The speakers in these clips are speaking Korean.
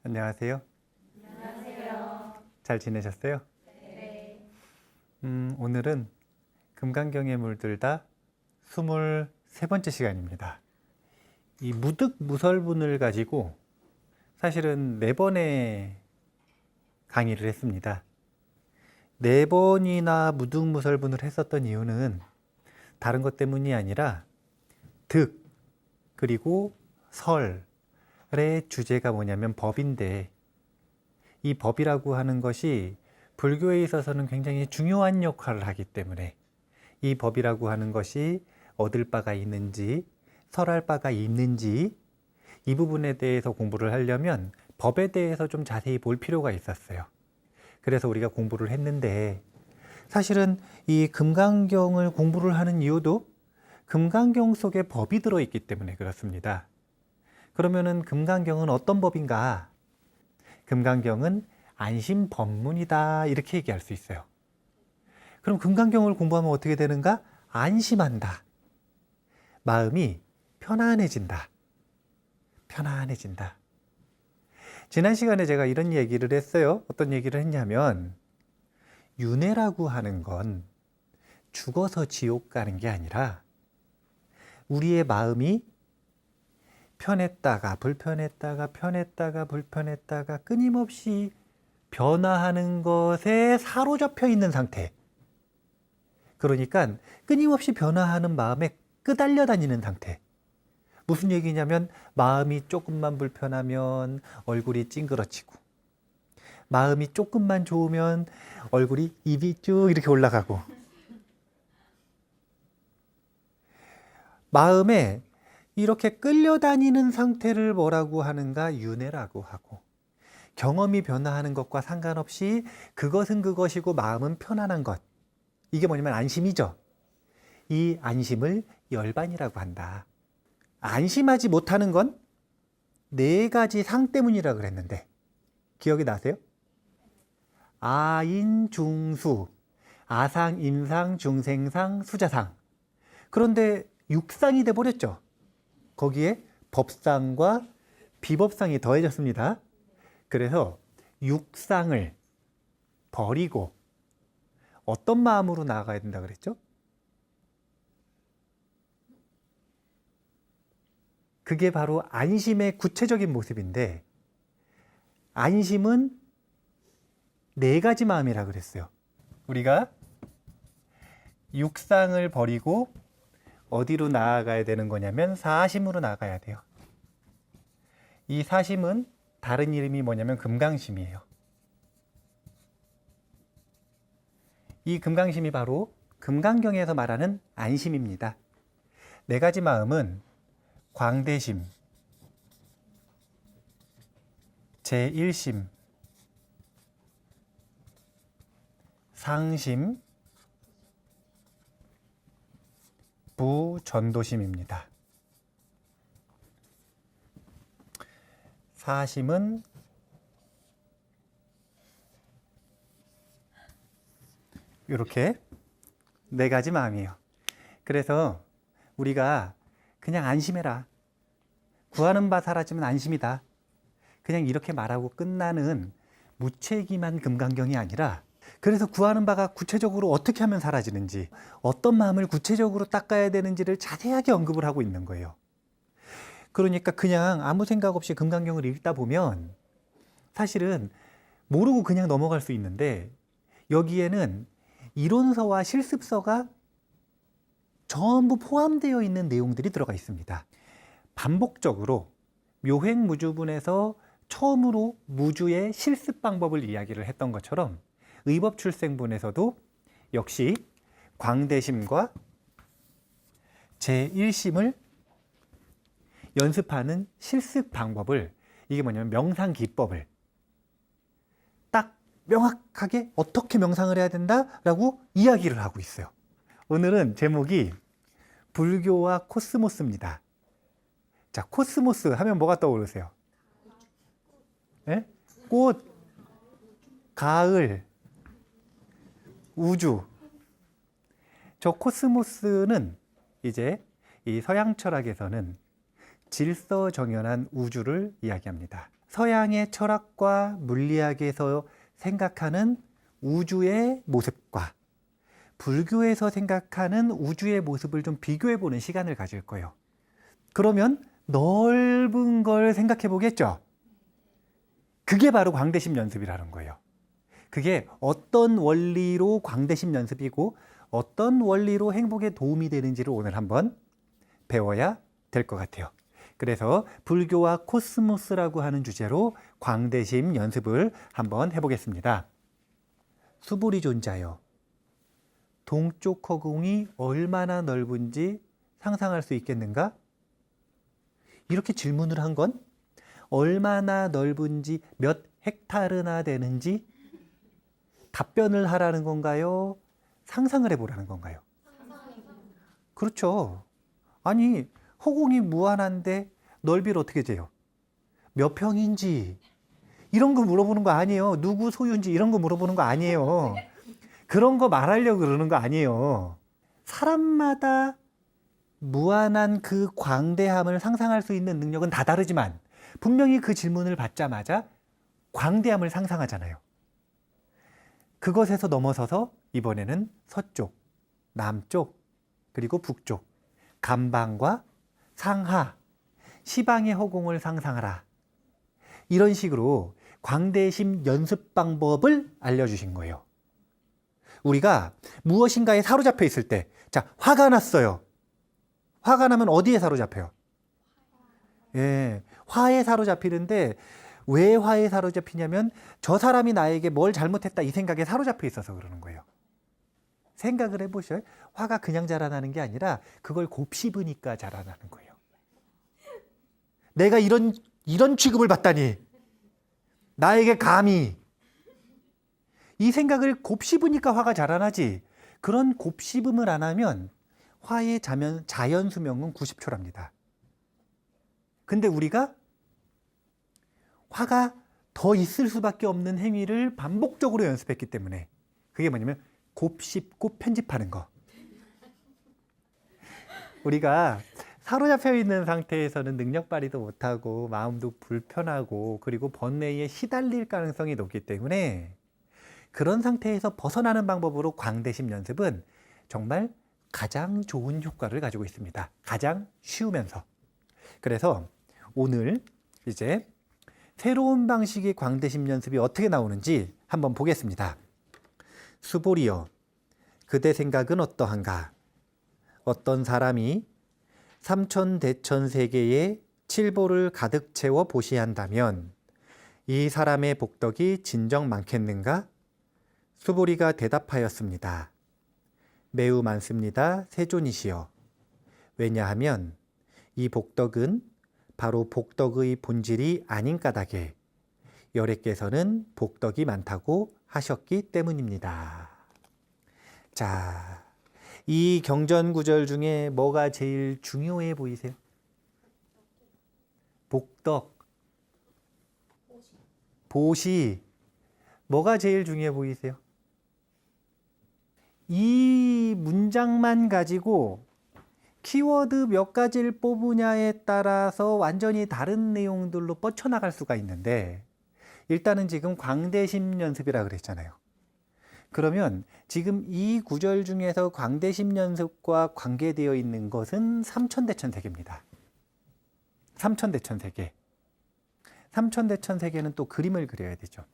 안녕하세요. 안녕하세요. 잘 지내셨어요? 네. 오늘은 금강경에 물들다 23번째 시간입니다. 이 무득무설분을 가지고 사실은 4번의 강의를 했습니다. 4번이나 무득무설분을 했었던 이유는 다른 것 때문이 아니라 득, 그리고 설의 주제가 뭐냐면 법인데, 이 법이라고 하는 것이 불교에 있어서는 굉장히 중요한 역할을 하기 때문에 이 법이라고 하는 것이 얻을 바가 있는지 설할 바가 있는지 이 부분에 대해서 공부를 하려면 법에 대해서 좀 자세히 볼 필요가 있었어요. 그래서 우리가 공부를 했는데, 사실은 이 금강경을 공부를 하는 이유도 금강경 속에 법이 들어있기 때문에 그렇습니다. 그러면은 금강경은 어떤 법인가? 금강경은 안심법문이다, 이렇게 얘기할 수 있어요. 그럼 금강경을 공부하면 어떻게 되는가? 안심한다. 마음이 편안해진다. 편안해진다. 지난 시간에 제가 이런 얘기를 했어요. 어떤 얘기를 했냐면, 윤회라고 하는 건 죽어서 지옥 가는 게 아니라 우리의 마음이 편했다가 불편했다가 편했다가 불편했다가 끊임없이 변화하는 것에 사로잡혀 있는 상태. 그러니까 끊임없이 변화하는 마음에 끄달려 다니는 상태. 무슨 얘기냐면, 마음이 조금만 불편하면 얼굴이 찡그러지고, 마음이 조금만 좋으면 얼굴이 입이 쭉 이렇게 올라가고, 마음에 이렇게 끌려다니는 상태를 뭐라고 하는가? 윤회라고 하고, 경험이 변화하는 것과 상관없이 그것은 그것이고 마음은 편안한 것, 이게 뭐냐면 안심이죠. 이 안심을 열반이라고 한다. 안심하지 못하는 건 4가지 상 때문이라 그랬는데 기억이 나세요? 아인중수, 아상, 임상, 중생상, 수자상. 그런데 육상이 돼버렸죠. 거기에 법상과 비법상이 더해졌습니다. 그래서 육상을 버리고 어떤 마음으로 나아가야 된다 그랬죠? 그게 바로 안심의 구체적인 모습인데, 안심은 4가지 마음이라 그랬어요. 우리가 육상을 버리고 어디로 나아가야 되는 거냐면 사심으로 나아가야 돼요. 이 사심은 다른 이름이 뭐냐면 금강심이에요. 이 금강심이 바로 금강경에서 말하는 안심입니다. 4가지 마음은 광대심, 제1심, 상심, 부전도심입니다. 사심은 이렇게 4가지 마음이에요. 그래서 우리가 그냥 안심해라, 구하는 바 사라지면 안심이다, 그냥 이렇게 말하고 끝나는 무책임한 금강경이 아니라, 그래서 구하는 바가 구체적으로 어떻게 하면 사라지는지, 어떤 마음을 구체적으로 닦아야 되는지를 자세하게 언급을 하고 있는 거예요. 그러니까 그냥 아무 생각 없이 금강경을 읽다 보면 사실은 모르고 그냥 넘어갈 수 있는데, 여기에는 이론서와 실습서가 전부 포함되어 있는 내용들이 들어가 있습니다. 반복적으로 묘행무주분에서 처음으로 무주의 실습 방법을 이야기를 했던 것처럼, 의법출생분에서도 역시 광대심과 제1심을 연습하는 실습 방법을, 이게 뭐냐면 명상기법을 딱 명확하게 어떻게 명상을 해야 된다라고 이야기를 하고 있어요. 오늘은 제목이 불교와 코스모스입니다. 자, 코스모스 하면 뭐가 떠오르세요? 네? 꽃, 가을, 우주. 저 코스모스는 이제 이 서양 철학에서는 질서정연한 우주를 이야기합니다. 서양의 철학과 물리학에서 생각하는 우주의 모습과 불교에서 생각하는 우주의 모습을 좀 비교해 보는 시간을 가질 거예요. 그러면 넓은 걸 생각해 보겠죠? 그게 바로 광대심 연습이라는 거예요. 그게 어떤 원리로 광대심 연습이고 어떤 원리로 행복에 도움이 되는지를 오늘 한번 배워야 될 것 같아요. 그래서 불교와 코스모스라고 하는 주제로 광대심 연습을 한번 해보겠습니다. 수불이 존자요. 동쪽 허공이 얼마나 넓은지 상상할 수 있겠는가? 이렇게 질문을 한 건 얼마나 넓은지 몇 헥타르나 되는지 답변을 하라는 건가요? 상상을 해보라는 건가요? 그렇죠. 아니, 허공이 무한한데 넓이를 어떻게 재요? 몇 평인지 이런 거 물어보는 거 아니에요. 누구 소유인지 이런 거 물어보는 거 아니에요. 그런 거 말하려고 그러는 거 아니에요. 사람마다 무한한 그 광대함을 상상할 수 있는 능력은 다 다르지만 분명히 그 질문을 받자마자 광대함을 상상하잖아요. 그것에서 넘어서서 이번에는 서쪽, 남쪽, 그리고 북쪽, 감방과 상하, 시방의 허공을 상상하라. 이런 식으로 광대심 연습 방법을 알려주신 거예요. 우리가 무엇인가에 사로잡혀 있을 때, 자, 화가 났어요. 화가 나면 어디에 사로잡혀요? 예, 화에 사로잡히는데 왜 화에 사로잡히냐면 저 사람이 나에게 뭘 잘못했다 이 생각에 사로잡혀 있어서 그러는 거예요. 생각을 해보셔요. 화가 그냥 자라나는 게 아니라 그걸 곱씹으니까 자라나는 거예요. 내가 이런 취급을 받다니. 나에게 감히. 이 생각을 곱씹으니까 화가 자라나지. 그런 곱씹음을 안 하면 화의 자연 수명은 90초랍니다. 근데 우리가 화가 더 있을 수밖에 없는 행위를 반복적으로 연습했기 때문에 그게 뭐냐면 곱씹고 편집하는 거. 우리가 사로잡혀 있는 상태에서는 능력 발휘도 못하고 마음도 불편하고 그리고 번뇌에 시달릴 가능성이 높기 때문에 그런 상태에서 벗어나는 방법으로 광대심 연습은 정말 가장 좋은 효과를 가지고 있습니다. 가장 쉬우면서. 그래서 오늘 이제 새로운 방식의 광대심 연습이 어떻게 나오는지 한번 보겠습니다. 수보리여, 그대 생각은 어떠한가? 어떤 사람이 삼천대천세계에 칠보를 가득 채워 보시한다면 이 사람의 복덕이 진정 많겠는가? 수보리가 대답하였습니다. 매우 많습니다, 세존이시여. 왜냐하면 이 복덕은 바로 복덕의 본질이 아닌 까닭에 여래께서는 복덕이 많다고 하셨기 때문입니다. 자, 이 경전 구절 중에 뭐가 제일 중요해 보이세요? 복덕, 보시, 뭐가 제일 중요해 보이세요? 이 문장만 가지고 키워드 몇 가지를 뽑으냐에 따라서 완전히 다른 내용들로 뻗쳐나갈 수가 있는데 일단은 지금 광대심 연습이라 그랬잖아요. 그러면 지금 이 구절 중에서 광대심 연습과 관계되어 있는 것은 삼천대천세계입니다. 삼천대천세계. 삼천대천세계는 또 그림을 그려야 되죠.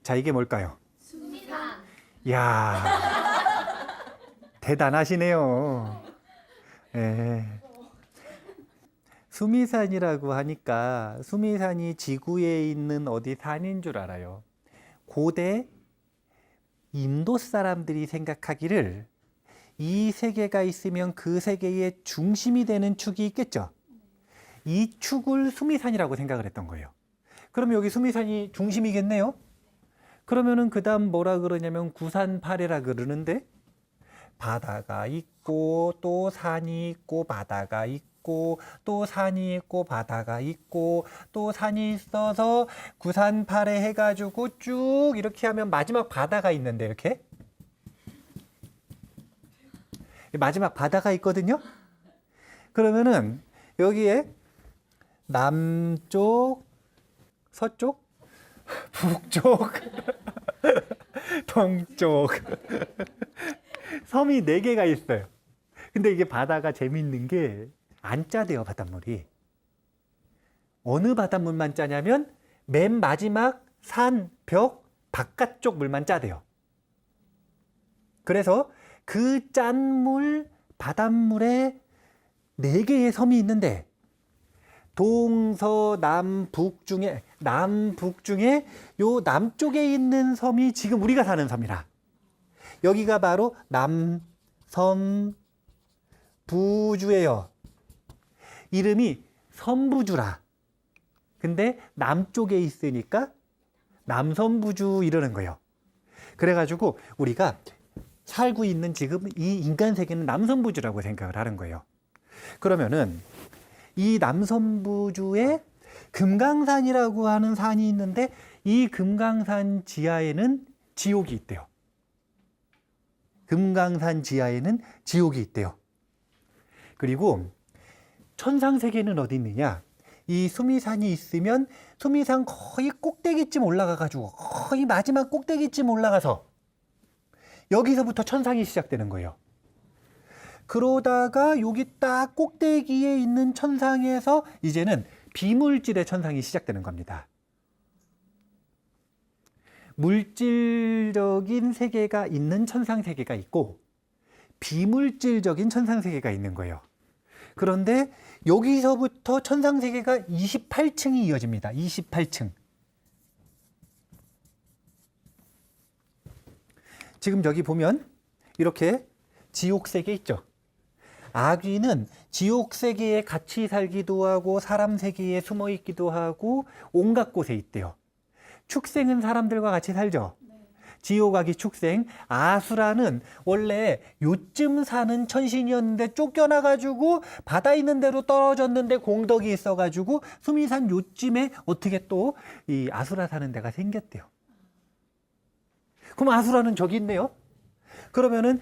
자, 이게 뭘까요? 수미산. 이야, 대단하시네요. 예. 수미산이라고 하니까 수미산이 지구에 있는 어디 산인 줄 알아요. 고대 인도 사람들이 생각하기를 이 세계가 있으면 그 세계의 중심이 되는 축이 있겠죠. 이 축을 수미산이라고 생각을 했던 거예요. 그럼 여기 수미산이 중심이겠네요. 그러면은 그 다음 뭐라 그러냐면 구산파래라 그러는데 바다가 있고 또 산이 있고 바다가 있고 또 산이 있고 바다가 있고 또 산이 있어서 구산파래 해가지고 쭉 이렇게 하면 마지막 바다가 있는데 이렇게 마지막 바다가 있거든요. 그러면은 여기에 남쪽, 서쪽, 북쪽, 동쪽. 섬이 4개가 있어요. 근데 이게 바다가 재밌는 게 안 짜대요, 바닷물이. 어느 바닷물만 짜냐면 맨 마지막 산, 벽, 바깥쪽 물만 짜대요. 그래서 그 짠 물, 바닷물에 4개의 섬이 있는데 동서남북 중에 요 남쪽에 있는 섬이 지금 우리가 사는 섬이라. 여기가 바로 남섬부주예요. 이름이 섬부주라. 근데 남쪽에 있으니까 남섬부주 이러는 거예요. 그래가지고 우리가 살고 있는 지금 이 인간 세계는 남섬부주라고 생각을 하는 거예요. 그러면은 이 남섬부주에 금강산이라고 하는 산이 있는데 이 금강산 지하에는 지옥이 있대요. 금강산 지하에는 지옥이 있대요. 그리고 천상세계는 어디 있느냐? 이 수미산이 있으면 수미산 거의 꼭대기쯤 올라가가지고 거의 마지막 꼭대기쯤 올라가서 여기서부터 천상이 시작되는 거예요. 그러다가 여기 딱 꼭대기에 있는 천상에서 이제는 비물질의 천상이 시작되는 겁니다. 물질적인 세계가 있는 천상 세계가 있고 비물질적인 천상 세계가 있는 거예요. 그런데 여기서부터 천상 세계가 28층이 이어집니다. 28층. 지금 저기 보면 이렇게 지옥 세계 있죠. 아귀는 지옥 세계에 같이 살기도 하고 사람 세계에 숨어 있기도 하고 온갖 곳에 있대요. 축생은 사람들과 같이 살죠. 지옥, 아귀, 축생. 아수라는 원래 요쯤 사는 천신이었는데 쫓겨나가지고 바다 있는 데로 떨어졌는데 공덕이 있어가지고 수미산 요쯤에 어떻게 또 이 아수라 사는 데가 생겼대요. 그럼 아수라는 저기 있네요. 그러면은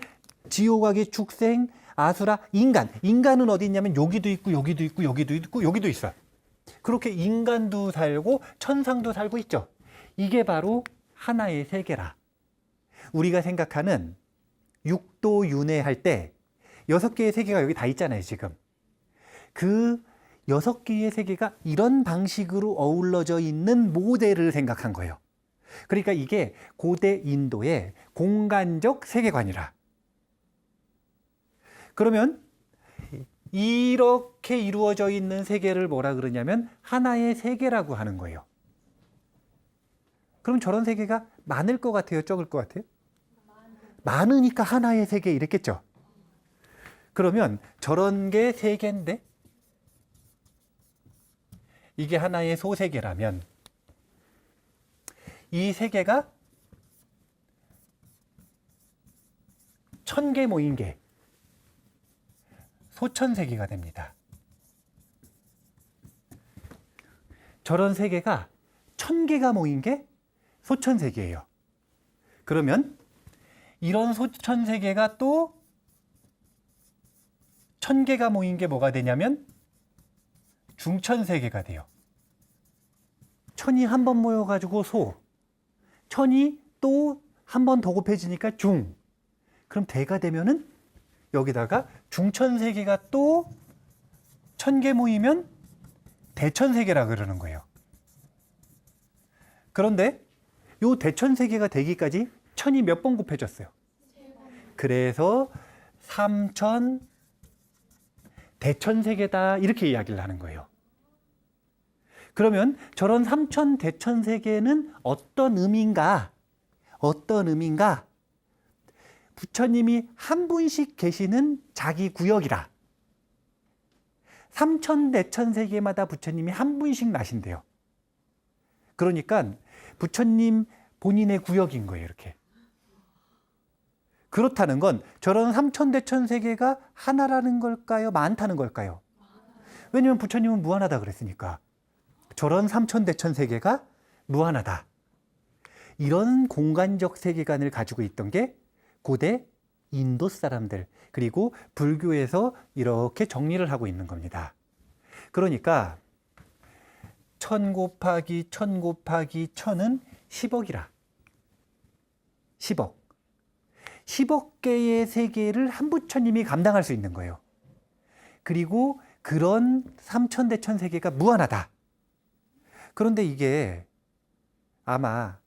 지옥, 아귀, 축생, 아수라, 인간. 인간은 어디 있냐면 여기도 있고 여기도 있고 여기도 있고 여기도 있어요. 그렇게 인간도 살고 천상도 살고 있죠. 이게 바로 하나의 세계라. 우리가 생각하는 육도윤회 할 때 6개의 세계가 여기 다 있잖아요, 지금. 그 6개의 세계가 이런 방식으로 어우러져 있는 모델을 생각한 거예요. 그러니까 이게 고대 인도의 공간적 세계관이라. 그러면 이렇게 이루어져 있는 세계를 뭐라 그러냐면 하나의 세계라고 하는 거예요. 그럼 저런 세계가 많을 것 같아요? 적을 것 같아요? 많으니까 하나의 세계 이랬겠죠. 그러면 저런 게 세계인데 이게 하나의 소세계라면 이 세계가 1000개 모인 게 소천세계가 됩니다. 저런 세계가 1000개가 모인 게 소천세계예요. 그러면 이런 소천세계가 또 1000개가 모인 게 뭐가 되냐면 중천세계가 돼요. 천이 한 번 모여가지고 소, 천이 또 한 번 더 곱해지니까 중. 그럼 대가 되면은 여기다가 중천세계가 또 1000개 모이면 대천세계라 그러는 거예요. 그런데 요 대천세계가 되기까지 천이 몇 번 곱해졌어요. 그래서 3000 대천세계다 이렇게 이야기를 하는 거예요. 그러면 저런 3000 대천세계는 어떤 의미인가? 어떤 의미인가? 부처님이 한 분씩 계시는 자기 구역이라. 3000 대천세계마다 부처님이 한 분씩 나신대요. 그러니까 부처님 본인의 구역인 거예요, 이렇게. 그렇다는 건 저런 3000 대천세계가 하나라는 걸까요? 많다는 걸까요? 왜냐면 부처님은 무한하다 그랬으니까. 저런 3000 대천세계가 무한하다. 이런 공간적 세계관을 가지고 있던 게 고대 인도 사람들, 그리고 불교에서 이렇게 정리를 하고 있는 겁니다. 그러니까 1000 곱하기 1000 곱하기 1000은 10억이라. 10억. 10억 개의 세계를 한 부처님이 감당할 수 있는 거예요. 그리고 그런 삼천대천 세계가 무한하다. 그런데 이게 아마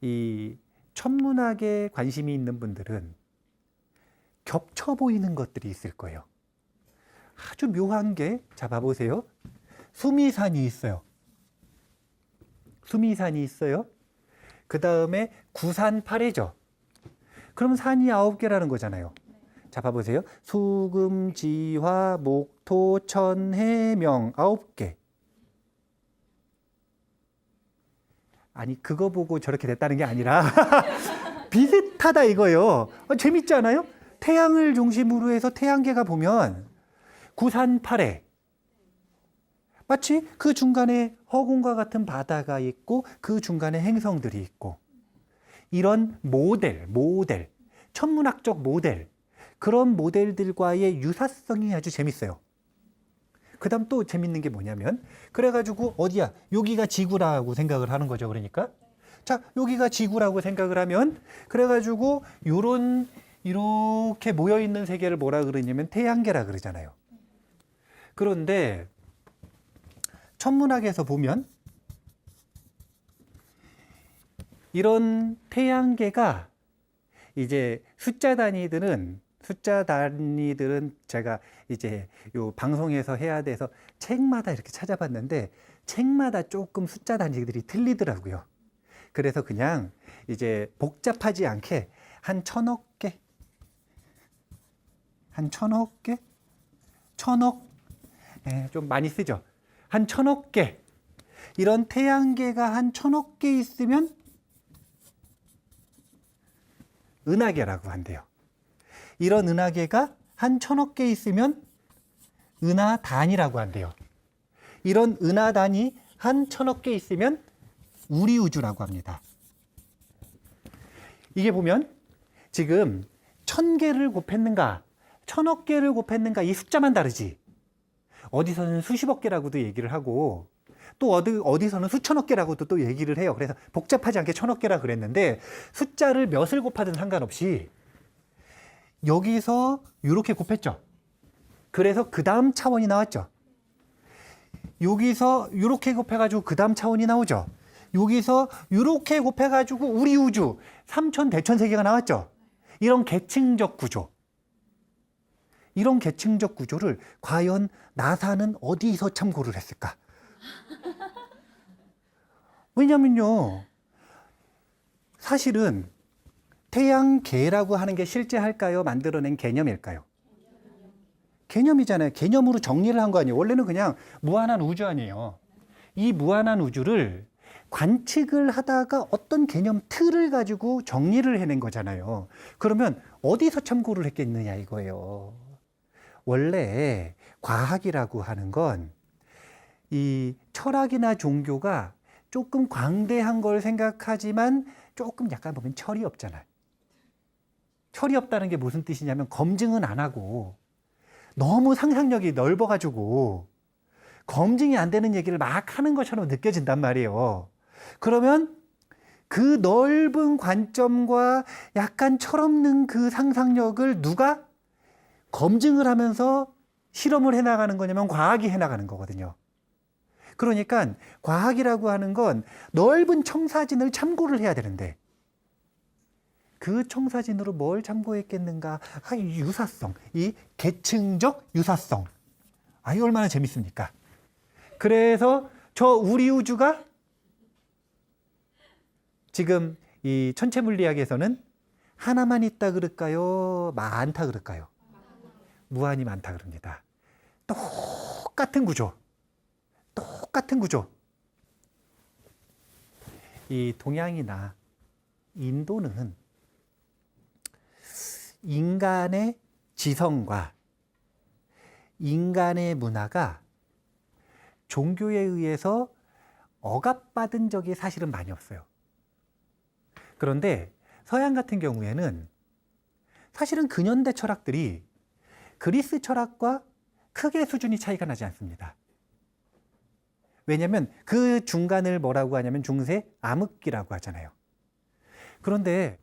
이 천문학에 관심이 있는 분들은 겹쳐 보이는 것들이 있을 거예요. 아주 묘한 게, 자, 봐보세요. 수미산이 있어요. 수미산이 있어요. 그 다음에 구산팔해죠. 그럼 산이 9개라는 거잖아요. 자, 봐보세요. 수금, 지화, 목토, 천, 해, 명 9개. 아니, 그거 보고 저렇게 됐다는 게 아니라 비슷하다 이거예요. 재밌지 않아요? 태양을 중심으로 해서 태양계가 보면 구산팔해. 마치 그 중간에 허공과 같은 바다가 있고 그 중간에 행성들이 있고, 이런 모델, 천문학적 모델, 그런 모델들과의 유사성이 아주 재밌어요. 그 다음 또 재밌는 게 뭐냐면, 그래가지고 어디야? 여기가 지구라고 생각을 하는 거죠. 그러니까 자, 여기가 지구라고 생각을 하면, 그래가지고 이렇게 모여있는 세계를 뭐라 그러냐면 태양계라 그러잖아요. 그런데 천문학에서 보면 이런 태양계가 이제 숫자 단위들은 제가 이제 요 방송에서 해야 돼서 책마다 이렇게 찾아봤는데 책마다 조금 숫자 단위들이 틀리더라고요. 그래서 그냥 이제 복잡하지 않게 한 1000억 개, 천억, 좀 많이 쓰죠. 한 1000억 개, 이런 태양계가 한 1000억 개 있으면 은하계라고 한대요. 이런 은하계가 한 1000억 개 있으면 은하단이라고 한대요. 이런 은하단이 한 1000억 개 있으면 우리우주라고 합니다. 이게 보면 지금 1000개를 곱했는가 1000억 개를 곱했는가 이 숫자만 다르지, 어디서는 수십억 개라고도 얘기를 하고 또 어디서는 수천억 개라고도 또 얘기를 해요. 그래서 복잡하지 않게 1000억 개라 그랬는데, 숫자를 몇을 곱하든 상관없이 여기서 이렇게 곱했죠. 그래서 그 다음 차원이 나왔죠. 여기서 이렇게 곱해가지고 그 다음 차원이 나오죠. 여기서 이렇게 곱해가지고 우리 우주 3천 대천 세계가 나왔죠. 이런 계층적 구조, 이런 계층적 구조를 과연 나사는 어디서 참고를 했을까? 왜냐면요, 사실은 태양계라고 하는 게 실제 할까요? 만들어낸 개념일까요? 개념이잖아요. 개념으로 정리를 한 거 아니에요. 원래는 그냥 무한한 우주 아니에요. 이 무한한 우주를 관측을 하다가 어떤 개념 틀을 가지고 정리를 해낸 거잖아요. 그러면 어디서 참고를 했겠느냐 이거예요. 원래 과학이라고 하는 건 이 철학이나 종교가 조금 광대한 걸 생각하지만 조금 약간 보면 철이 없잖아요. 철이 없다는 게 무슨 뜻이냐면 검증은 안 하고 너무 상상력이 넓어가지고 검증이 안 되는 얘기를 막 하는 것처럼 느껴진단 말이에요. 그러면 그 넓은 관점과 약간 철없는 그 상상력을 누가 검증을 하면서 실험을 해나가는 거냐면 과학이 해나가는 거거든요. 그러니까 과학이라고 하는 건 넓은 청사진을 참고를 해야 되는데, 그 청사진으로 뭘 참고했겠는가? 이 유사성, 이 계층적 유사성. 이 얼마나 재밌습니까? 그래서 저 우리 우주가 지금 이 천체 물리학에서는 하나만 있다 그럴까요? 많다 그럴까요? 무한히 많다 그럽니다. 똑같은 구조. 이 동양이나 인도는 인간의 지성과 인간의 문화가 종교에 의해서 억압받은 적이 사실은 많이 없어요. 그런데 서양 같은 경우에는 사실은 근현대 철학들이 그리스 철학과 크게 수준이 차이가 나지 않습니다. 왜냐하면 그 중간을 뭐라고 하냐면 중세 암흑기라고 하잖아요. 그런데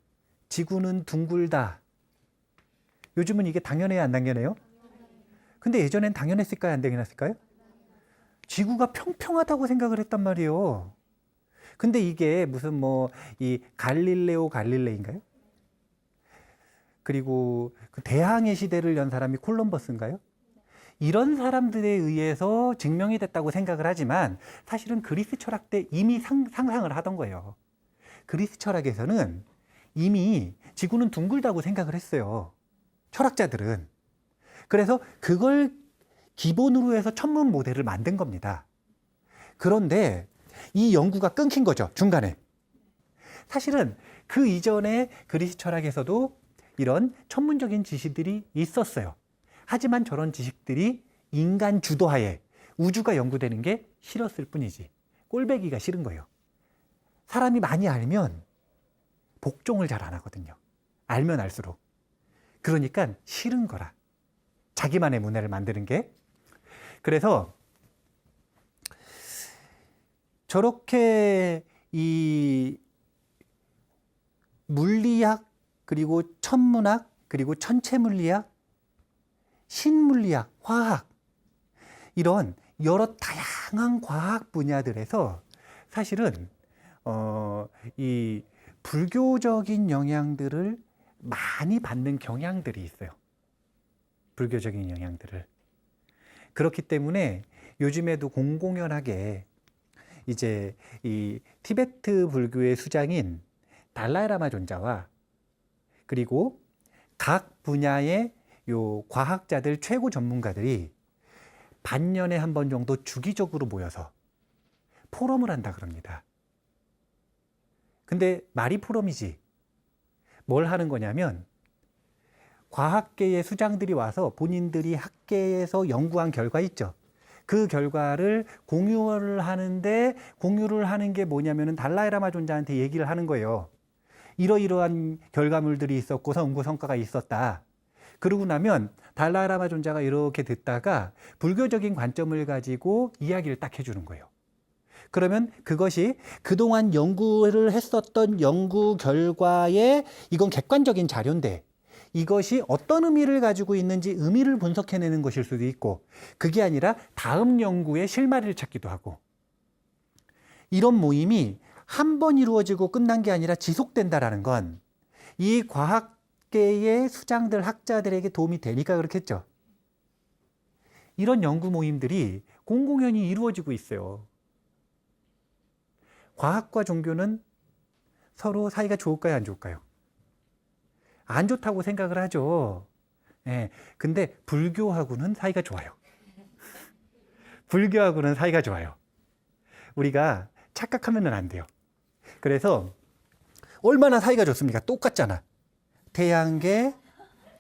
지구는 둥글다. 요즘은 이게 당연해요, 안 당연해요? 근데 예전엔 당연했을까요, 안 당연했을까요? 지구가 평평하다고 생각을 했단 말이에요. 근데 이게 무슨 뭐 이 갈릴레오 갈릴레인가요? 그리고 그 대항해 시대를 연 사람이 콜럼버스인가요? 이런 사람들에 의해서 증명이 됐다고 생각을 하지만 사실은 그리스 철학 때 이미 상상을 하던 거예요. 그리스 철학에서는 이미 지구는 둥글다고 생각을 했어요. 철학자들은. 그래서 그걸 기본으로 해서 천문 모델을 만든 겁니다. 그런데 이 연구가 끊긴 거죠, 중간에. 사실은 그 이전에 그리스 철학에서도 이런 천문적인 지식들이 있었어요. 하지만 저런 지식들이 인간 주도하에 우주가 연구되는 게 싫었을 뿐이지. 꼴배기가 싫은 거예요. 사람이 많이 알면 복종을 잘 안 하거든요. 알면 알수록. 그러니까 싫은 거라. 자기만의 문화를 만드는 게. 그래서 저렇게 이 물리학, 그리고 천문학, 그리고 천체물리학, 신물리학, 화학, 이런 여러 다양한 과학 분야들에서 사실은 이 불교적인 영향들을 많이 받는 경향들이 있어요. 불교적인 영향들을. 그렇기 때문에 요즘에도 공공연하게 이제 이 티베트 불교의 수장인 달라이라마 존자와 그리고 각 분야의 요 과학자들 최고 전문가들이 반년에 한 번 정도 주기적으로 모여서 포럼을 한다 그럽니다. 근데 말이 포럼이지. 뭘 하는 거냐면 과학계의 수장들이 와서 본인들이 학계에서 연구한 결과 있죠. 그 결과를 공유를 하는데 공유를 하는 게 뭐냐면은 달라이라마 존자한테 얘기를 하는 거예요. 이러이러한 결과물들이 있었고 연구 성과가 있었다. 그러고 나면 달라이라마 존자가 이렇게 듣다가 불교적인 관점을 가지고 이야기를 딱 해주는 거예요. 그러면 그것이 그동안 연구를 했었던 연구 결과에 이건 객관적인 자료인데 이것이 어떤 의미를 가지고 있는지 의미를 분석해내는 것일 수도 있고 그게 아니라 다음 연구의 실마리를 찾기도 하고 이런 모임이 한 번 이루어지고 끝난 게 아니라 지속된다라는 건 이 과학계의 수장들, 학자들에게 도움이 되니까 그렇겠죠. 이런 연구 모임들이 공공연히 이루어지고 있어요. 과학과 종교는 서로 사이가 좋을까요, 안 좋을까요? 안 좋다고 생각을 하죠. 예, 근데 불교하고는 사이가 좋아요. 불교하고는 사이가 좋아요. 우리가 착각하면 안 돼요. 그래서 얼마나 사이가 좋습니까? 똑같잖아. 태양계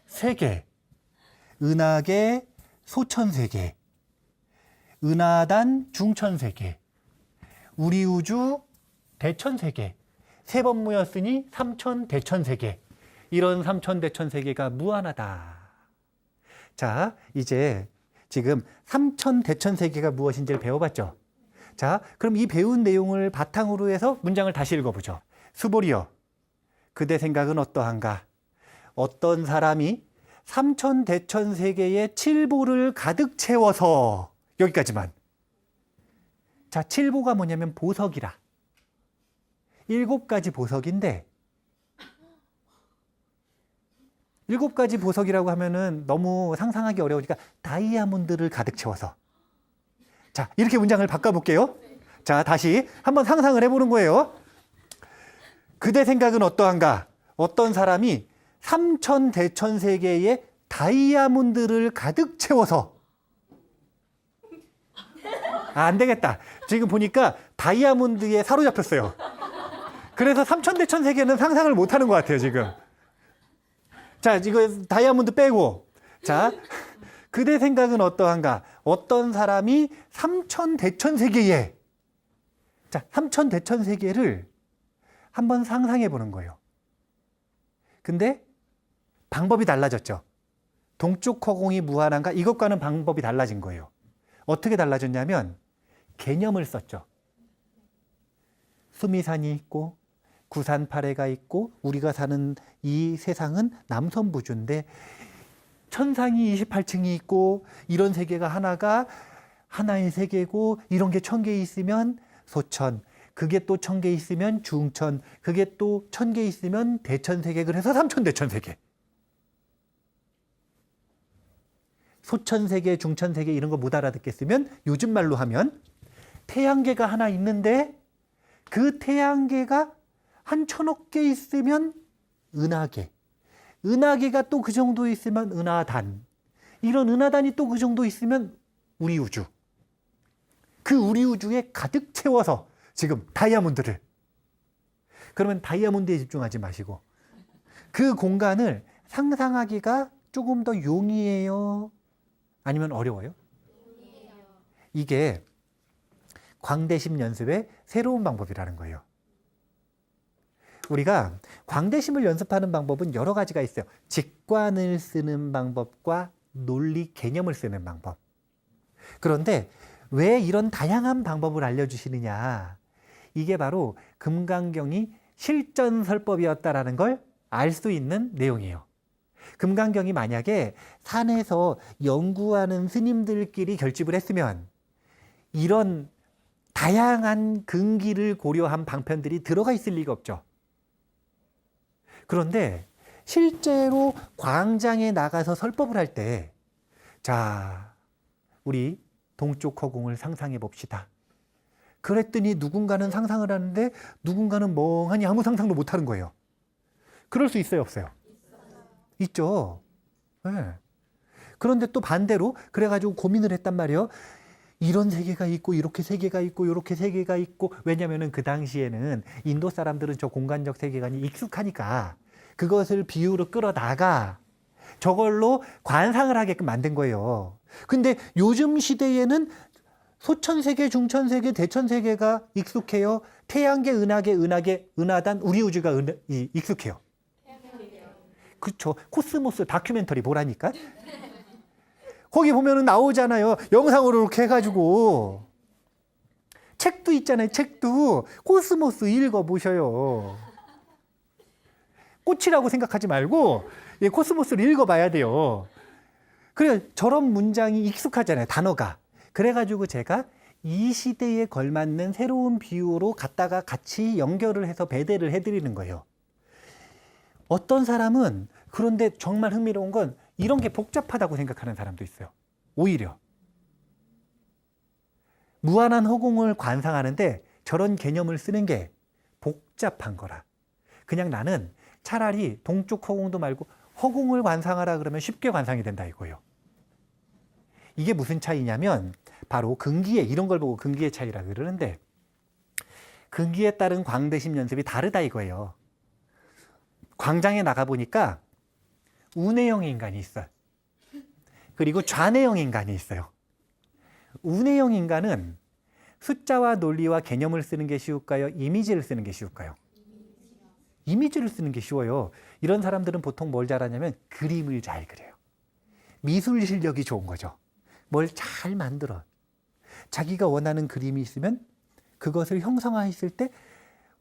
세계, 은하계 소천세계, 은하단 중천세계, 우리 우주 대천세계, 세 번 모였으니 삼천대천세계. 이런 삼천대천세계가 무한하다. 자, 이제 지금 삼천대천세계가 무엇인지를 배워봤죠? 자, 그럼 이 배운 내용을 바탕으로 해서 문장을 다시 읽어보죠. 수보리여, 그대 생각은 어떠한가? 어떤 사람이 삼천대천세계의 칠보를 가득 채워서 여기까지만. 자, 칠보가 뭐냐면 보석이라. 7가지 보석인데 7가지 보석이라고 하면은 너무 상상하기 어려우니까 다이아몬드를 가득 채워서. 자, 이렇게 문장을 바꿔볼게요. 자, 다시 한번 상상을 해보는 거예요. 그대 생각은 어떠한가? 어떤 사람이 삼천대천세계에 다이아몬드를 가득 채워서. 안 되겠다. 지금 보니까 다이아몬드에 사로잡혔어요. 그래서 삼천대천세계는 상상을 못하는 것 같아요, 지금. 자, 이거 다이아몬드 빼고. 자, 그대 생각은 어떠한가? 어떤 사람이 삼천대천세계에. 자, 삼천대천세계를 한번 상상해 보는 거예요. 근데 방법이 달라졌죠. 동쪽 허공이 무한한가? 이것과는 방법이 달라진 거예요. 어떻게 달라졌냐면 개념을 썼죠. 수미산이 있고 구산파래가 있고 우리가 사는 이 세상은 남선부주인데 천상이 28층이 있고 이런 세계가 하나의 세계고 이런 게 1000개 있으면 소천, 그게 또 1000개 있으면 중천, 그게 또 1000개 있으면 대천세계, 그래서 삼천대천세계. 소천세계, 중천세계 이런 거 못 알아듣겠으면 요즘 말로 하면 태양계가 하나 있는데 그 태양계가 한 1000억 개 있으면 은하계, 은하계가 또 그 정도 있으면 은하단, 이런 은하단이 또 그 정도 있으면 우리 우주. 그 우리 우주에 가득 채워서 지금 다이아몬드를, 그러면 다이아몬드에 집중하지 마시고 그 공간을 상상하기가 조금 더 용이해요? 아니면 어려워요? 이게 광대심 연습의 새로운 방법이라는 거예요. 우리가 광대심을 연습하는 방법은 여러 가지가 있어요. 직관을 쓰는 방법과 논리 개념을 쓰는 방법. 그런데 왜 이런 다양한 방법을 알려주시느냐? 이게 바로 금강경이 실전설법이었다라는 걸 알 수 있는 내용이에요. 금강경이 만약에 산에서 연구하는 스님들끼리 결집을 했으면 이런 다양한 근기를 고려한 방편들이 들어가 있을 리가 없죠. 그런데 실제로 광장에 나가서 설법을 할 때, 자, 우리 동쪽 허공을 상상해 봅시다. 그랬더니 누군가는 상상을 하는데 누군가는 멍하니 아무 상상도 못 하는 거예요. 그럴 수 있어요, 없어요? 있죠. 네. 그런데 또 반대로 그래가지고 고민을 했단 말이에요. 이런 세계가 있고 이렇게 세계가 있고 이렇게 세계가 있고, 왜냐면은 그 당시에는 인도 사람들은 저 공간적 세계관이 익숙하니까 그것을 비유로 끌어다가 저걸로 관상을 하게끔 만든 거예요. 근데 요즘 시대에는 소천세계, 중천세계, 대천세계가 익숙해요. 태양계, 은하계, 은하단, 우리 우주가 익숙해요. 그렇죠. 코스모스 다큐멘터리 보라니까. 거기 보면은 나오잖아요. 영상으로 이렇게 해가지고. 책도 있잖아요. 책도. 코스모스 읽어보셔요. 꽃이라고 생각하지 말고 코스모스를 읽어봐야 돼요. 그래, 저런 문장이 익숙하잖아요. 단어가. 그래가지고 제가 이 시대에 걸맞는 새로운 비유로 갖다가 같이 연결을 해서 배대를 해드리는 거예요. 어떤 사람은, 그런데 정말 흥미로운 건 이런 게 복잡하다고 생각하는 사람도 있어요. 오히려 무한한 허공을 관상하는데 저런 개념을 쓰는 게 복잡한 거라. 그냥 나는 차라리 동쪽 허공도 말고 허공을 관상하라 그러면 쉽게 관상이 된다 이거예요. 이게 무슨 차이냐면 바로 근기에, 이런 걸 보고 근기의 차이라 그러는데, 근기에 따른 광대심 연습이 다르다 이거예요. 광장에 나가보니까 우뇌형 인간이 있어요. 그리고 좌뇌형 인간이 있어요. 우뇌형 인간은 숫자와 논리와 개념을 쓰는 게 쉬울까요? 이미지를 쓰는 게 쉬울까요? 이미지를 쓰는 게 쉬워요. 이런 사람들은 보통 뭘 잘하냐면 그림을 잘 그려요. 미술 실력이 좋은 거죠. 뭘 잘 만들어. 자기가 원하는 그림이 있으면 그것을 형상화했을 때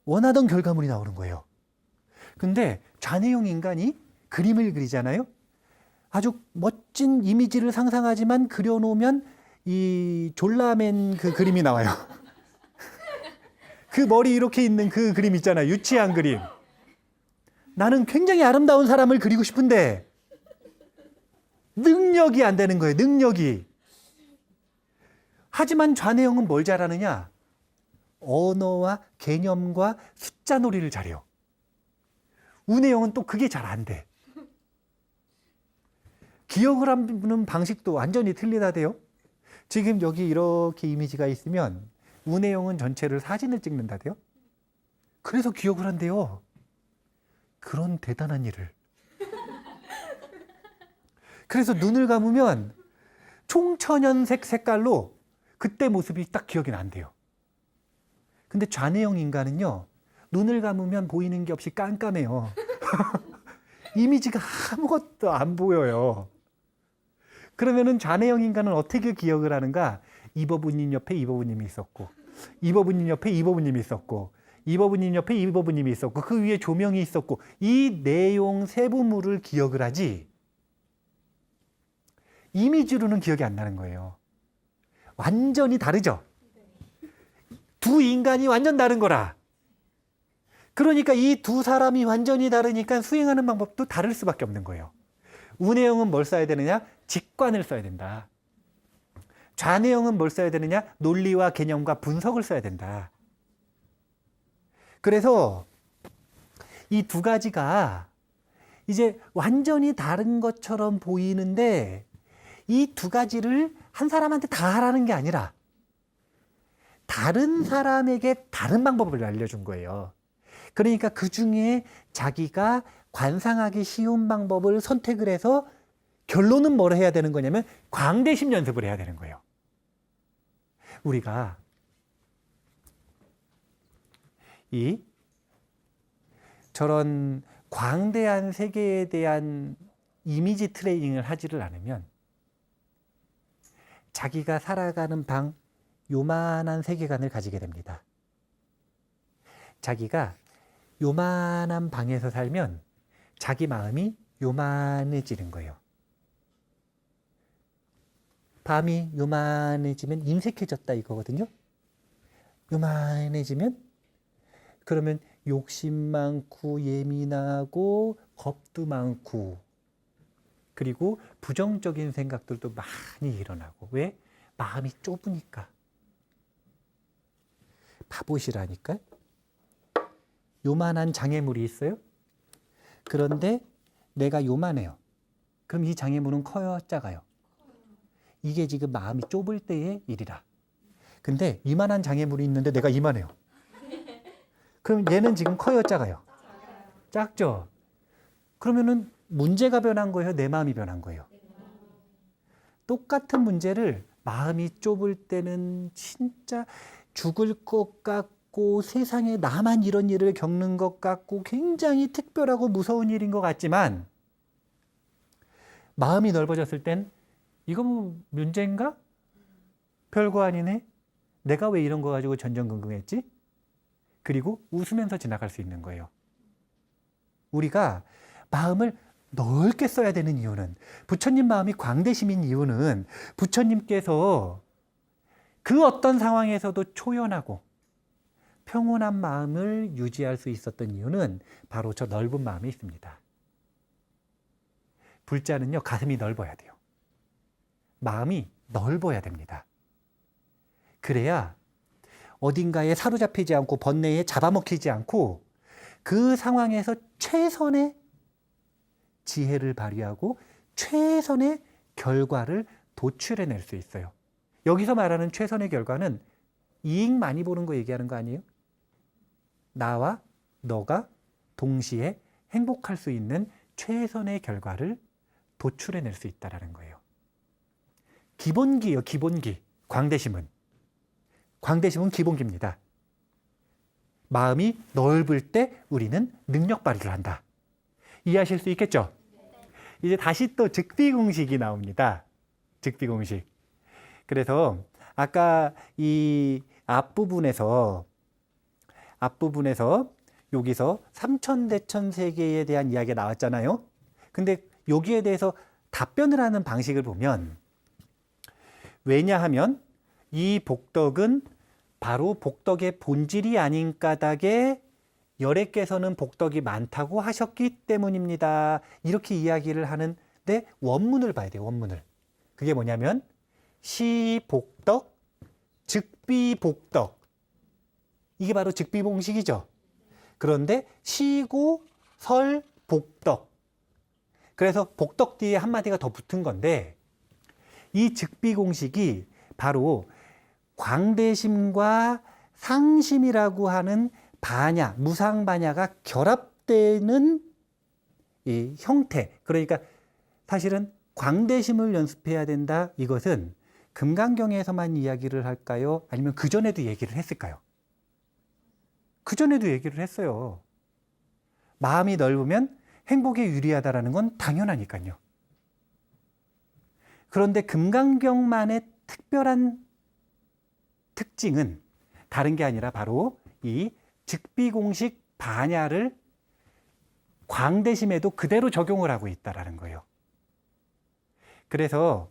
원하던 결과물이 나오는 거예요. 근데 좌뇌형 인간이 그림을 그리잖아요. 아주 멋진 이미지를 상상하지만 그려놓으면 이 졸라맨 그 그림이 나와요. 그 머리 이렇게 있는 그 그림 있잖아요. 유치한 그림. 나는 굉장히 아름다운 사람을 그리고 싶은데 능력이 안 되는 거예요. 능력이. 하지만 좌뇌형은 뭘 잘하느냐? 언어와 개념과 숫자 놀이를 잘해요. 우뇌형은 또 그게 잘 안 돼. 기억을 하는 방식도 완전히 틀리다대요. 지금 여기 이렇게 이미지가 있으면 우뇌형은 전체를 사진을 찍는다대요. 그래서 기억을 한대요. 그런 대단한 일을. 그래서 눈을 감으면 총천연색 색깔로 그때 모습이 딱 기억이 난대요. 근데 좌뇌형 인간은요, 눈을 감으면 보이는 게 없이 깜깜해요. 이미지가 아무것도 안 보여요. 그러면은 좌뇌형 인간은 어떻게 기억을 하는가? 이버부님 옆에 이버부님이 있었고, 이버부님 옆에 이버부님이 있었고, 이버부님 옆에 이버부님이 있었고, 그 위에 조명이 있었고, 이 내용 세부물을 기억을 하지 이미지로는 기억이 안 나는 거예요. 완전히 다르죠? 두 인간이 완전 다른 거라. 그러니까 이 두 사람이 완전히 다르니까 수행하는 방법도 다를 수밖에 없는 거예요. 우뇌형은 뭘 써야 되느냐? 직관을 써야 된다. 좌뇌형은 뭘 써야 되느냐? 논리와 개념과 분석을 써야 된다. 그래서 이 두 가지가 이제 완전히 다른 것처럼 보이는데 이 두 가지를 한 사람한테 다 하라는 게 아니라 다른 사람에게 다른 방법을 알려준 거예요. 그러니까 그 중에 자기가 관상하기 쉬운 방법을 선택을 해서 결론은 뭘 해야 되는 거냐면 광대심 연습을 해야 되는 거예요. 우리가 이 저런 광대한 세계에 대한 이미지 트레이닝을 하지를 않으면 자기가 살아가는 방 요만한 세계관을 가지게 됩니다. 자기가 요만한 방에서 살면 자기 마음이 요만해지는 거예요. 밤이 요만해지면 인색해졌다 이거거든요. 요만해지면 그러면 욕심 많고 예민하고 겁도 많고 그리고 부정적인 생각들도 많이 일어나고 왜? 마음이 좁으니까. 바보시라니까. 요만한 장애물이 있어요. 그런데 내가 요만해요. 그럼 이 장애물은 커요? 작아요? 이게 지금 마음이 좁을 때의 일이라. 근데 이만한 장애물이 있는데 내가 이만해요. 그럼 얘는 지금 커요? 작아요? 작죠? 그러면은 문제가 변한 거예요? 내 마음이 변한 거예요? 똑같은 문제를 마음이 좁을 때는 진짜 죽을 것 같고 세상에 나만 이런 일을 겪는 것 같고 굉장히 특별하고 무서운 일인 것 같지만 마음이 넓어졌을 땐 이거 뭐 문제인가? 별거 아니네? 내가 왜 이런 거 가지고 전전긍긍했지? 그리고 웃으면서 지나갈 수 있는 거예요. 우리가 마음을 넓게 써야 되는 이유는 부처님 마음이 광대심인 이유는 부처님께서 그 어떤 상황에서도 초연하고 평온한 마음을 유지할 수 있었던 이유는 바로 저 넓은 마음에 있습니다. 불자는요, 가슴이 넓어야 돼요. 마음이 넓어야 됩니다. 그래야 어딘가에 사로잡히지 않고 번뇌에 잡아먹히지 않고 그 상황에서 최선의 지혜를 발휘하고 최선의 결과를 도출해낼 수 있어요. 여기서 말하는 최선의 결과는 이익 많이 보는 거 얘기하는 거 아니에요? 나와 너가 동시에 행복할 수 있는 최선의 결과를 도출해낼 수 있다는 거예요. 기본기예요, 기본기. 광대심은. 광대심은 기본기입니다. 마음이 넓을 때 우리는 능력 발휘를 한다. 이해하실 수 있겠죠? 이제 다시 또 즉비공식이 나옵니다. 즉비공식. 그래서 아까 이 앞부분에서 여기서 삼천대천 세계에 대한 이야기가 나왔잖아요. 근데 여기에 대해서 답변을 하는 방식을 보면 왜냐하면 이 복덕은 바로 복덕의 본질이 아닌 까닭에 열애께서는 복덕이 많다고 하셨기 때문입니다. 이렇게 이야기를 하는데 원문을 봐야 돼요. 원문을. 그게 뭐냐면 시복덕, 즉비복덕. 이게 바로 즉비공식이죠. 그런데 시고 설 복덕. 그래서 복덕 뒤에 한마디가 더 붙은 건데 이 즉비공식이 바로 광대심과 상심이라고 하는 반야, 무상반야가 결합되는 이 형태. 그러니까 사실은 광대심을 연습해야 된다. 이것은 금강경에서만 이야기를 할까요? 아니면 그전에도 얘기를 했을까요? 그전에도 얘기를 했어요. 마음이 넓으면 행복에 유리하다라는 건 당연하니까요. 그런데 금강경만의 특별한 특징은 다른 게 아니라 바로 이 즉비공식 반야를 광대심에도 그대로 적용을 하고 있다는 거예요. 그래서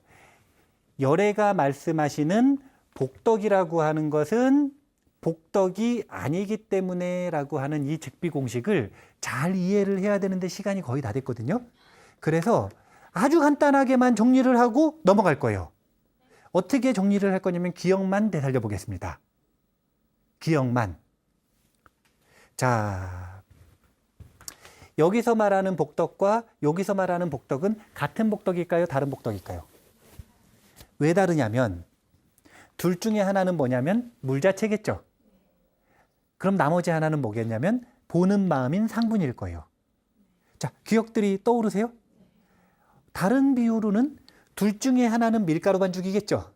열애가 말씀하시는 복덕이라고 하는 것은 복덕이 아니기 때문에 라고 하는 이 즉비공식을 잘 이해를 해야 되는데 시간이 거의 다 됐거든요. 그래서 아주 간단하게만 정리를 하고 넘어갈 거예요. 어떻게 정리를 할 거냐면 기억만 되살려 보겠습니다. 기억만. 자, 여기서 말하는 복덕과 여기서 말하는 복덕은 같은 복덕일까요? 다른 복덕일까요? 왜 다르냐면 둘 중에 하나는 뭐냐면 물 자체겠죠. 그럼 나머지 하나는 뭐겠냐면 보는 마음인 상분일 거예요. 자, 기억들이 떠오르세요? 다른 비유로는 둘 중에 하나는 밀가루 반죽이겠죠.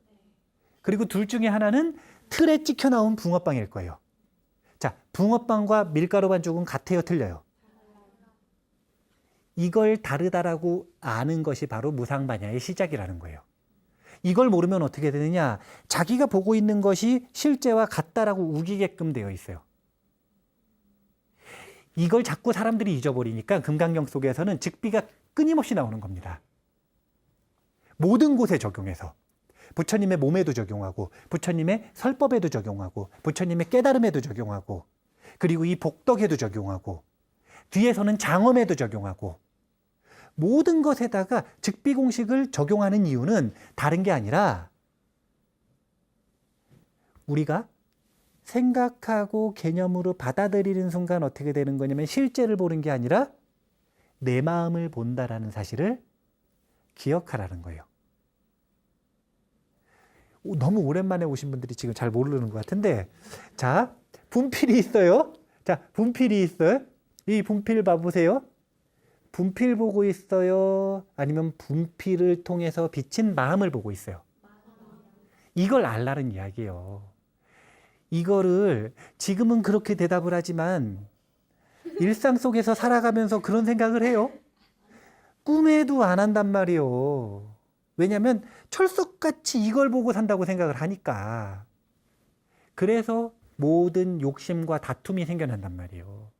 그리고 둘 중에 하나는 틀에 찍혀 나온 붕어빵일 거예요. 자, 붕어빵과 밀가루 반죽은 같아요, 틀려요? 이걸 다르다라고 아는 것이 바로 무상반야의 시작이라는 거예요. 이걸 모르면 어떻게 되느냐? 자기가 보고 있는 것이 실제와 같다라고 우기게끔 되어 있어요. 이걸 자꾸 사람들이 잊어버리니까 금강경 속에서는 즉비가 끊임없이 나오는 겁니다. 모든 곳에 적용해서 부처님의 몸에도 적용하고 부처님의 설법에도 적용하고 부처님의 깨달음에도 적용하고 그리고 이 복덕에도 적용하고 뒤에서는 장엄에도 적용하고 모든 것에다가 즉비공식을 적용하는 이유는 다른 게 아니라 우리가 생각하고 개념으로 받아들이는 순간 어떻게 되는 거냐면 실제를 보는 게 아니라 내 마음을 본다라는 사실을 기억하라는 거예요. 너무 오랜만에 오신 분들이 지금 잘 모르는 것 같은데, 자, 분필이 있어요. 자, 분필이 있어요. 이 분필 봐보세요. 분필 보고 있어요? 아니면 분필을 통해서 비친 마음을 보고 있어요? 이걸 알라는 이야기예요. 이거를 지금은 그렇게 대답을 하지만 일상 속에서 살아가면서 그런 생각을 해요? 꿈에도 안 한단 말이에요. 왜냐하면 철석같이 이걸 보고 산다고 생각을 하니까. 그래서 모든 욕심과 다툼이 생겨난단 말이에요.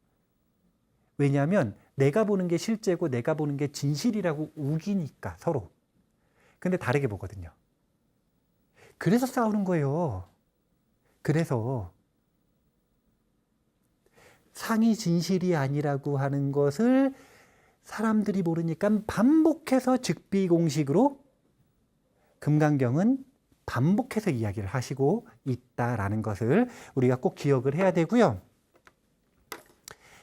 왜냐하면 내가 보는 게 실제고 내가 보는 게 진실이라고 우기니까 서로. 근데 다르게 보거든요. 그래서 싸우는 거예요. 그래서 상이 진실이 아니라고 하는 것을 사람들이 모르니까 반복해서 즉비공식으로 금강경은 반복해서 이야기를 하시고 있다라는 것을 우리가 꼭 기억을 해야 되고요.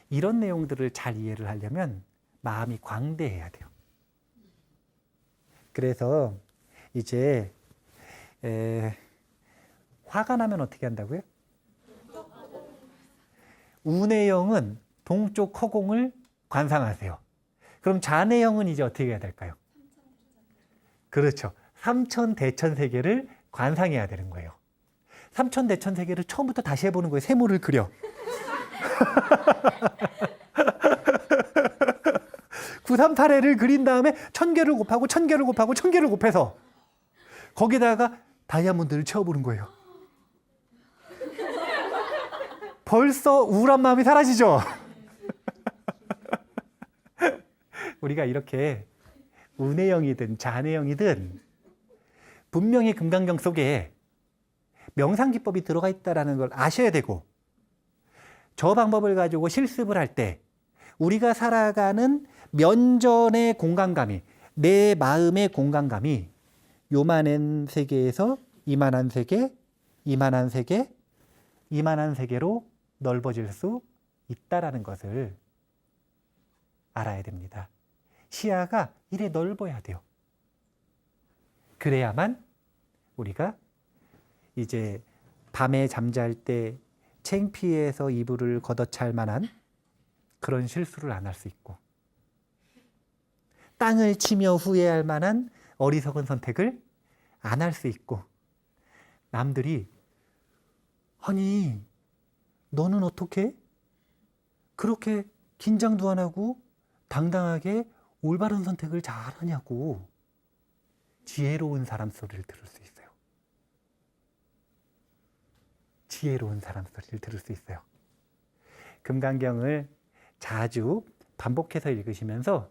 이런 내용들을 잘 이해를 하려면 마음이 광대해야 돼요. 그래서 이제 화가 나면 어떻게 한다고요? 우내영은 동쪽 허공을 관상하세요. 그럼 좌내영은 이제 어떻게 해야 될까요? 그렇죠. 삼천대천세계를 관상해야 되는 거예요. 삼천대천세계를 처음부터 다시 해보는 거예요. 세모를 그려. 938회를 그린 다음에 1000개를 곱하고 1000개를 곱하고 1000개를 곱해서 거기다가 다이아몬드를 채워보는 거예요. 벌써 우울한 마음이 사라지죠? 우리가 이렇게 우내영이든 좌내영이든 분명히 금강경 속에 명상기법이 들어가 있다는 걸 아셔야 되고 저 방법을 가지고 실습을 할 때 우리가 살아가는 면전의 공간감이 내 마음의 공간감이 요만한 세계에서 이만한 세계, 이만한 세계, 이만한 세계로 넓어질 수 있다라는 것을 알아야 됩니다. 시야가 이래 넓어야 돼요. 그래야만 우리가 이제 밤에 잠잘 때 창피해서 이불을 걷어찰 만한 그런 실수를 안 할 수 있고 땅을 치며 후회할 만한 어리석은 선택을 안 할 수 있고 남들이 아니 너는 어떻게 그렇게 긴장도 안 하고 당당하게 올바른 선택을 잘 하냐고 지혜로운 사람 소리를 들을 수 있어요. 지혜로운 사람 소리를 들을 수 있어요. 금강경을 자주 반복해서 읽으시면서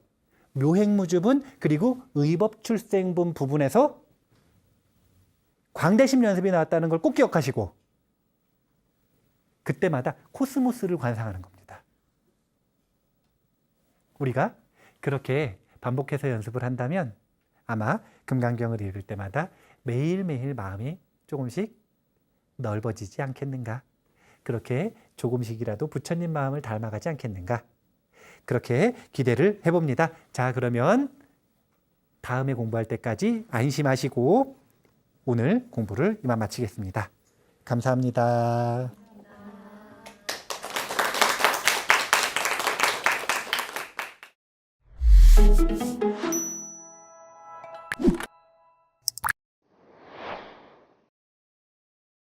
묘행무주분 그리고 의법출생분 부분에서 광대심 연습이 나왔다는 걸 꼭 기억하시고 그때마다 코스모스를 관상하는 겁니다. 우리가 그렇게 반복해서 연습을 한다면 아마 금강경을 읽을 때마다 매일매일 마음이 조금씩 넓어지지 않겠는가? 그렇게 조금씩이라도 부처님 마음을 닮아가지 않겠는가? 그렇게 기대를 해봅니다. 자, 그러면 다음에 공부할 때까지 안심하시고 오늘 공부를 이만 마치겠습니다. 감사합니다.